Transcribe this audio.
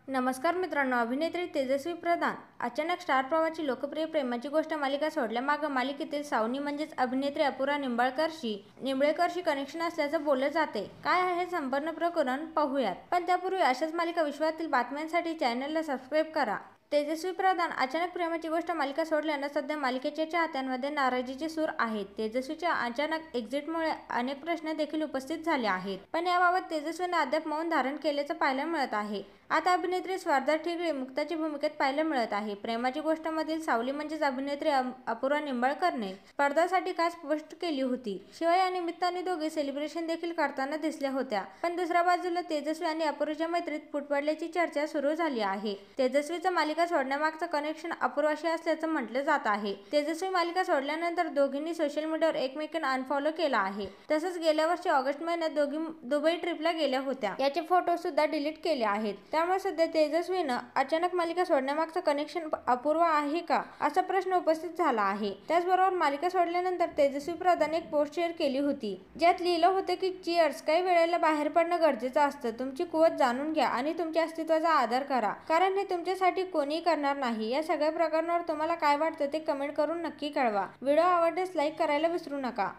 नमस्कार मित्रांनो, अभिनेत्री तेजस्वी प्रधान अचानक स्टार प्रवाहाची लोकप्रिय प्रेमाची गोष्ट मालिका सोडल्यामागं मालिकेतील सावनी म्हणजेच अभिनेत्री अपूर्वा निंबाळकरशी कनेक्शन असल्याचं बोललं जाते. काय आहे हे संपूर्ण प्रकरण पाहूयात, पण त्यापूर्वी अशाच मालिका विश्वातील बातम्यांसाठी चॅनलला सबस्क्राईब करा. तेजस्वी प्रधान अचानक प्रेमाची गोष्ट मालिका सोडल्यानं सध्या मालिकेच्या चाहत्यांमध्ये नाराजीचे सूर आहेत. तेजस्वीच्या अचानक एक्झिटमुळे अनेक प्रश्न देखील उपस्थित झाले आहेत, पण याबाबत तेजस्वीने अद्याप मौन धारण केल्याचं पाहायला मिळत आहे. आता अभिनेत्री स्वारदा ठिगळे मुक्ताची भूमिकेत पाहायला मिळत आहे. प्रेमाची गोष्ट मधील सावली म्हणजेच अभिनेत्री अपूर्वा निंबाळकरने पडद्यासाठी काय स्पष्ट केली होती. शिवाय या निमित्ताने दोघे सेलिब्रेशन देखील करताना दिसल्या होत्या. पण दुसऱ्या बाजूला तेजस्वी आणि अपूर्वाच्या मैत्रीत फूट पडल्याची चर्चा सुरू झाली आहे. तेजस्वीचं मालिका सोडण्यामागचं कनेक्शन अपूर्वाशी असल्याचं म्हटलं जात आहे. तेजस्वी मालिका सोडल्यानंतर दोघींनी सोशल मीडियावर एकमेकांना अनफॉलो केला आहे. तसंच गेल्या वर्षी ऑगस्ट महिन्यात दोघी दुबई ट्रिपला गेल्या होत्या. याचे फोटो सुद्धा डिलीट केले आहेत. त्यामुळे सध्या तेजस्वीनं अचानक मालिका सोडण्यामागचं कनेक्शन अपूर्वा आहे का, असा प्रश्न उपस्थित झाला आहे. त्याचबरोबर मालिका सोडल्यानंतर तेजस्वी प्रधान एक पोस्ट शेअर केली होती, ज्यात लिहिलं होतं की चिअर्स, काही वेळेला बाहेर पडणं गरजेचं असतं. तुमची कुवत जाणून घ्या आणि तुमच्या अस्तित्वाचा आदर करा, कारण हे तुमच्यासाठी कोणीही करणार नाही. या सगळ्या प्रकरणावर तुम्हाला काय वाटतं ते कमेंट करून नक्की कळवा. व्हिडिओ आवडल्यास लाईक करायला विसरू नका.